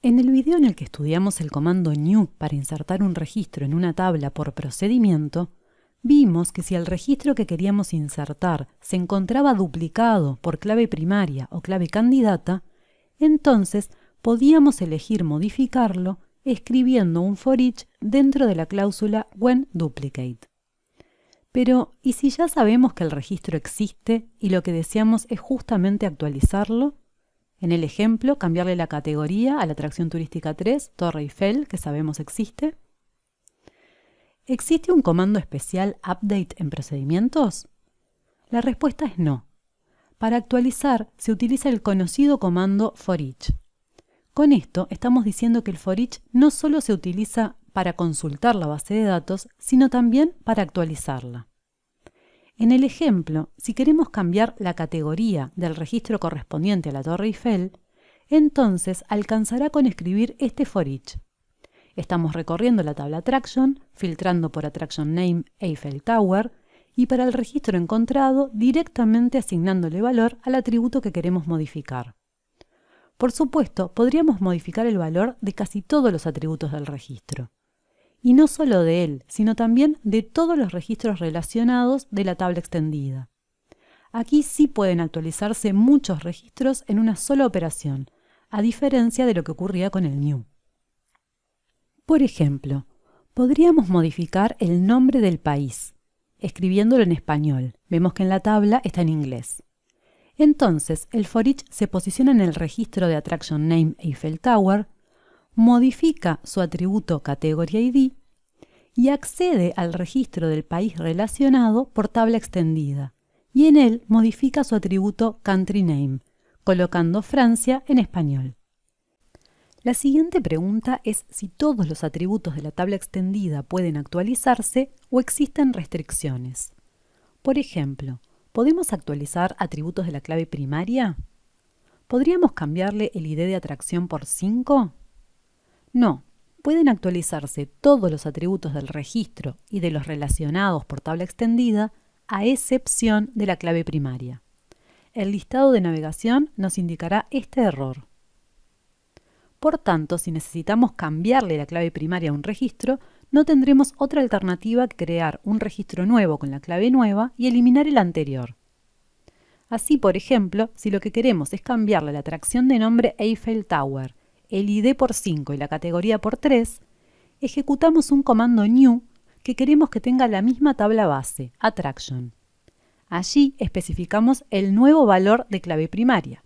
En el video en el que estudiamos el comando new para insertar un registro en una tabla por procedimiento, vimos que si el registro que queríamos insertar se encontraba duplicado por clave primaria o clave candidata, entonces podíamos elegir modificarlo escribiendo un for each dentro de la cláusula WhenDuplicate. Pero, ¿y si ya sabemos que el registro existe y lo que deseamos es justamente actualizarlo? En el ejemplo, cambiarle la categoría a la atracción turística 3, Torre Eiffel, que sabemos existe. ¿Existe un comando especial update en procedimientos? La respuesta es no. Para actualizar se utiliza el conocido comando for each. Con esto estamos diciendo que el for each no solo se utiliza para consultar la base de datos, sino también para actualizarla. En el ejemplo, si queremos cambiar la categoría del registro correspondiente a la Torre Eiffel, entonces alcanzará con escribir este for each. Estamos recorriendo la tabla Attraction, filtrando por Attraction Name Eiffel Tower, y para el registro encontrado directamente asignándole valor al atributo que queremos modificar. Por supuesto, podríamos modificar el valor de casi todos los atributos del registro. Y no solo de él, sino también de todos los registros relacionados de la tabla extendida. Aquí sí pueden actualizarse muchos registros en una sola operación, a diferencia de lo que ocurría con el new. Por ejemplo, podríamos modificar el nombre del país, escribiéndolo en español. Vemos que en la tabla está en inglés. Entonces, el for each se posiciona en el registro de Attraction Name Eiffel Tower, modifica su atributo Category ID y accede al registro del país relacionado por tabla extendida, y en él modifica su atributo Country Name, colocando Francia en español. La siguiente pregunta es si todos los atributos de la tabla extendida pueden actualizarse o existen restricciones. Por ejemplo, ¿podemos actualizar atributos de la clave primaria? ¿Podríamos cambiarle el ID de atracción por 5? No, pueden actualizarse todos los atributos del registro y de los relacionados por tabla extendida, a excepción de la clave primaria. El listado de navegación nos indicará este error. Por tanto, si necesitamos cambiarle la clave primaria a un registro, no tendremos otra alternativa que crear un registro nuevo con la clave nueva y eliminar el anterior. Así, por ejemplo, si lo que queremos es cambiarle la atracción de nombre Eiffel Tower, el ID por 5 y la categoría por 3, ejecutamos un comando new que queremos que tenga la misma tabla base, Attraction. Allí especificamos el nuevo valor de clave primaria.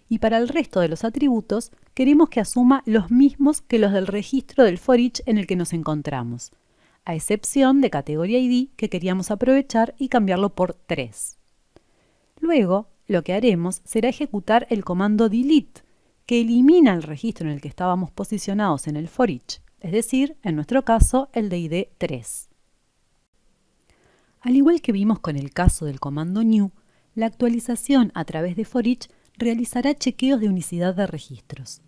Y para el resto de los atributos, queremos que asuma los mismos que los del registro del for each en el que nos encontramos, a excepción de Category ID que queríamos aprovechar y cambiarlo por 3. Luego, lo que haremos será ejecutar el comando delete, que elimina el registro en el que estábamos posicionados en el for each, es decir, en nuestro caso, el de ID 3. Al igual que vimos con el caso del comando new, la actualización a través de for each realizará chequeos de unicidad de registros.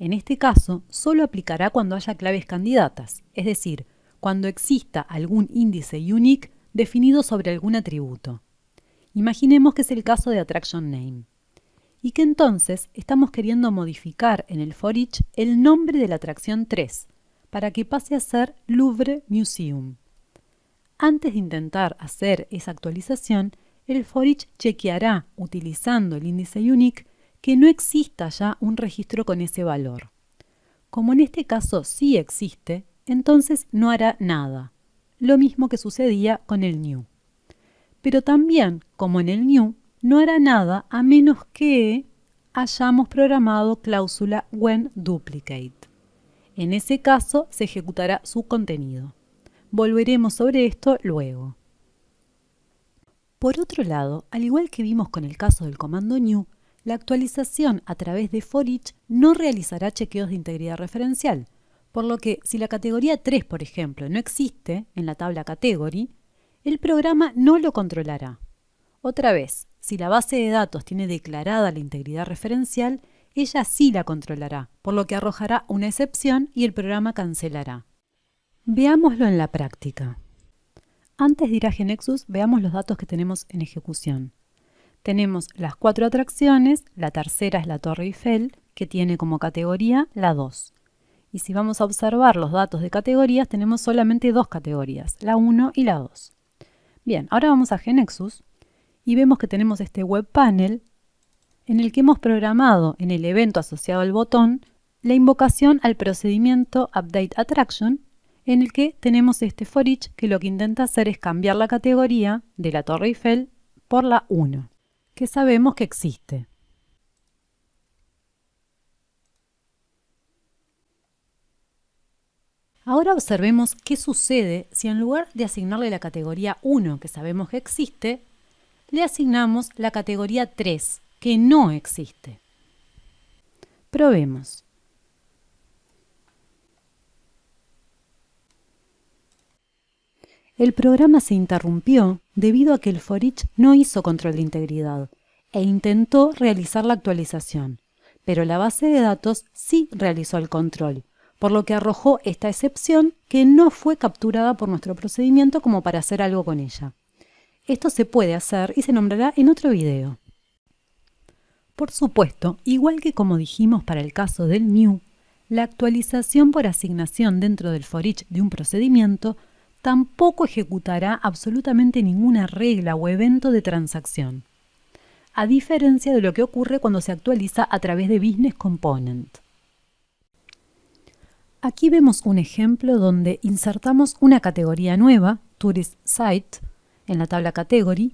En este caso, solo aplicará cuando haya claves candidatas, es decir, cuando exista algún índice unique definido sobre algún atributo. Imaginemos que es el caso de Attraction Name. Y que entonces estamos queriendo modificar en el for each el nombre de la atracción 3, para que pase a ser Louvre Museum. Antes de intentar hacer esa actualización, el for each chequeará, utilizando el índice unique, que no exista ya un registro con ese valor. Como en este caso sí existe, entonces no hará nada, lo mismo que sucedía con el new. Pero también, como en el new, no hará nada a menos que hayamos programado cláusula WhenDuplicate. En ese caso se ejecutará su contenido. Volveremos sobre esto luego. Por otro lado, al igual que vimos con el caso del comando new, la actualización a través de for each no realizará chequeos de integridad referencial, por lo que si la categoría 3, por ejemplo, no existe en la tabla category, el programa no lo controlará. Otra vez, si la base de datos tiene declarada la integridad referencial, ella sí la controlará, por lo que arrojará una excepción y el programa cancelará. Veámoslo en la práctica. Antes de ir a GeneXus, veamos los datos que tenemos en ejecución. Tenemos las 4 atracciones, la tercera es la Torre Eiffel, que tiene como categoría la 2. Y si vamos a observar los datos de categorías, tenemos solamente dos categorías, la 1 y la 2. Bien, ahora vamos a GNexus y vemos que tenemos este web panel en el que hemos programado en el evento asociado al botón la invocación al procedimiento UpdateAttraction, en el que tenemos este for each que lo que intenta hacer es cambiar la categoría de la Torre Eiffel por la 1, que sabemos que existe. Ahora observemos qué sucede si en lugar de asignarle la categoría 1, que sabemos que existe, le asignamos la categoría 3, que no existe. Probemos. El programa se interrumpió debido a que el for each no hizo control de integridad e intentó realizar la actualización, pero la base de datos sí realizó el control, por lo que arrojó esta excepción que no fue capturada por nuestro procedimiento como para hacer algo con ella. Esto se puede hacer y se nombrará en otro video. Por supuesto, igual que como dijimos para el caso del new, la actualización por asignación dentro del for each de un procedimiento tampoco ejecutará absolutamente ninguna regla o evento de transacción, a diferencia de lo que ocurre cuando se actualiza a través de Business Component. Aquí vemos un ejemplo donde insertamos una categoría nueva, Tourist Site, en la tabla Category,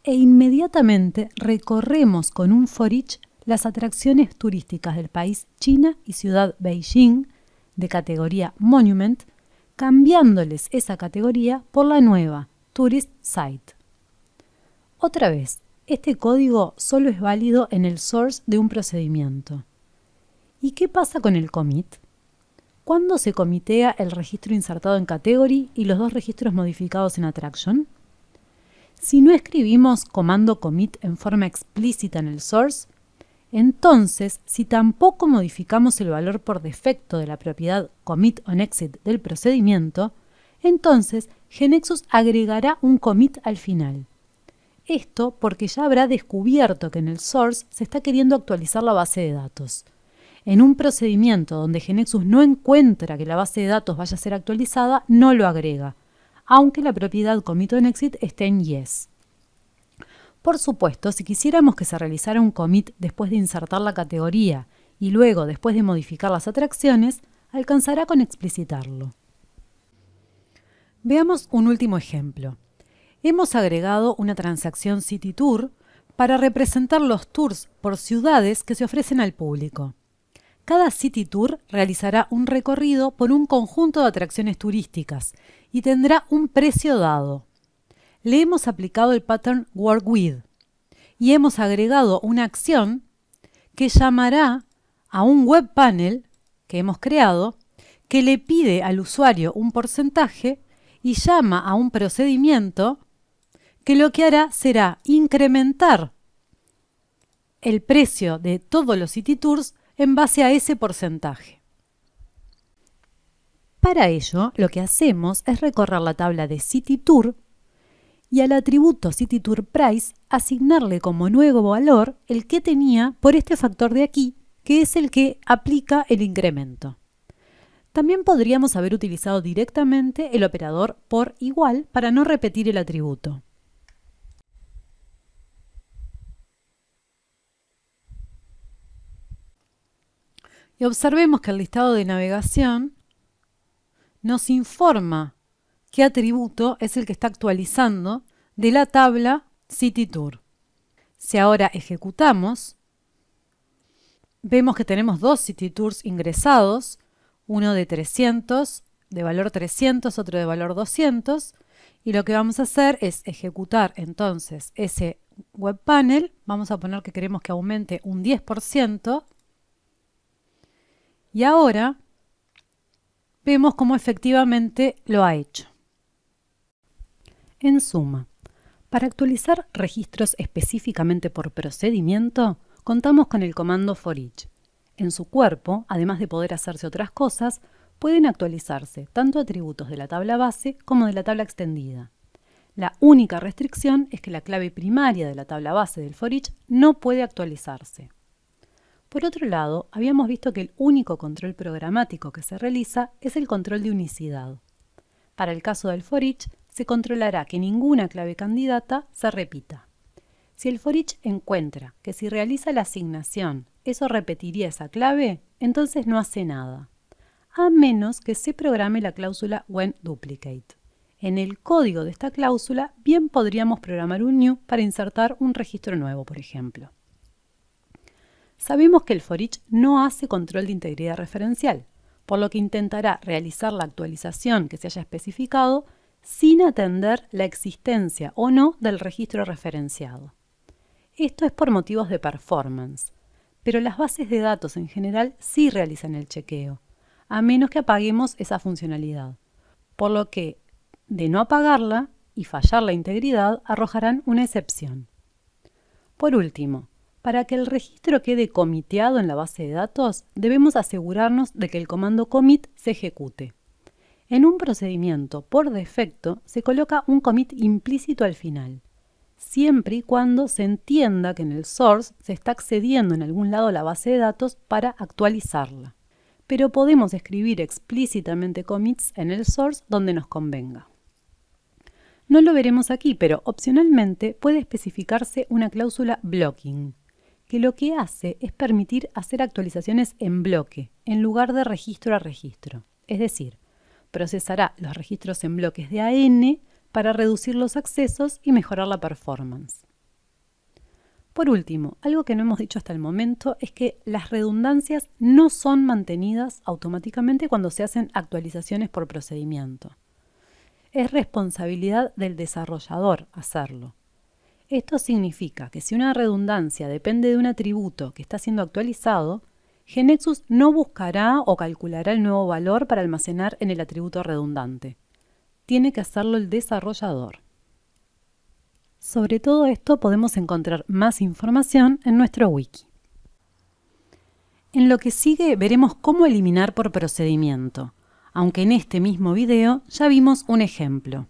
e inmediatamente recorremos con un for each las atracciones turísticas del país China y ciudad Beijing, de categoría Monument, cambiándoles esa categoría por la nueva, Tourist Site. Otra vez, este código solo es válido en el source de un procedimiento. ¿Y qué pasa con el commit? ¿Cuándo se comitea el registro insertado en Category y los dos registros modificados en Attraction? Si no escribimos comando commit en forma explícita en el source, entonces, si tampoco modificamos el valor por defecto de la propiedad commit_on_exit del procedimiento, entonces GNexus agregará un commit al final. Esto porque ya habrá descubierto que en el source se está queriendo actualizar la base de datos. En un procedimiento donde GNexus no encuentra que la base de datos vaya a ser actualizada, no lo agrega, aunque la propiedad commit_on_exit esté en yes. Por supuesto, si quisiéramos que se realizara un commit después de insertar la categoría y luego después de modificar las atracciones, alcanzará con explicitarlo. Veamos un último ejemplo. Hemos agregado una transacción City Tour para representar los tours por ciudades que se ofrecen al público. Cada City Tour realizará un recorrido por un conjunto de atracciones turísticas y tendrá un precio dado. Le hemos aplicado el pattern Work With y hemos agregado una acción que llamará a un web panel que hemos creado que le pide al usuario un porcentaje y llama a un procedimiento que lo que hará será incrementar el precio de todos los City Tours en base a ese porcentaje. Para ello, lo que hacemos es recorrer la tabla de City Tour y al atributo City Tour Price asignarle como nuevo valor el que tenía por este factor de aquí, que es el que aplica el incremento. También podríamos haber utilizado directamente el operador por igual para no repetir el atributo. Y observemos que el listado de navegación nos informa qué atributo es el que está actualizando de la tabla City Tour. Si ahora ejecutamos, vemos que tenemos dos City Tours ingresados, uno de 300, de valor 300, otro de valor 200, y lo que vamos a hacer es ejecutar entonces ese web panel. Vamos a poner que queremos que aumente un 10%, y ahora vemos cómo efectivamente lo ha hecho. En suma, para actualizar registros específicamente por procedimiento, contamos con el comando for each. En su cuerpo, además de poder hacerse otras cosas, pueden actualizarse tanto atributos de la tabla base como de la tabla extendida. La única restricción es que la clave primaria de la tabla base del for each no puede actualizarse. Por otro lado, habíamos visto que el único control programático que se realiza es el control de unicidad. Para el caso del for each, se controlará que ninguna clave candidata se repita. Si el for each encuentra que si realiza la asignación eso repetiría esa clave, entonces no hace nada, a menos que se programe la cláusula WhenDuplicate. En el código de esta cláusula bien podríamos programar un new para insertar un registro nuevo, por ejemplo. Sabemos que el for each no hace control de integridad referencial, por lo que intentará realizar la actualización que se haya especificado sin atender la existencia o no del registro referenciado. Esto es por motivos de performance, pero las bases de datos en general sí realizan el chequeo, a menos que apaguemos esa funcionalidad, por lo que, de no apagarla y fallar la integridad, arrojarán una excepción. Por último, para que el registro quede comiteado en la base de datos, debemos asegurarnos de que el comando commit se ejecute. En un procedimiento, por defecto, se coloca un commit implícito al final, siempre y cuando se entienda que en el source se está accediendo en algún lado a la base de datos para actualizarla. Pero podemos escribir explícitamente commits en el source donde nos convenga. No lo veremos aquí, pero opcionalmente puede especificarse una cláusula blocking, que lo que hace es permitir hacer actualizaciones en bloque, en lugar de registro a registro. Es decir, procesará los registros en bloques de AN para reducir los accesos y mejorar la performance. Por último, algo que no hemos dicho hasta el momento es que las redundancias no son mantenidas automáticamente cuando se hacen actualizaciones por procedimiento. Es responsabilidad del desarrollador hacerlo. Esto significa que si una redundancia depende de un atributo que está siendo actualizado, GeneXus no buscará o calculará el nuevo valor para almacenar en el atributo redundante. Tiene que hacerlo el desarrollador. Sobre todo esto podemos encontrar más información en nuestro wiki. En lo que sigue veremos cómo eliminar por procedimiento, aunque en este mismo video ya vimos un ejemplo.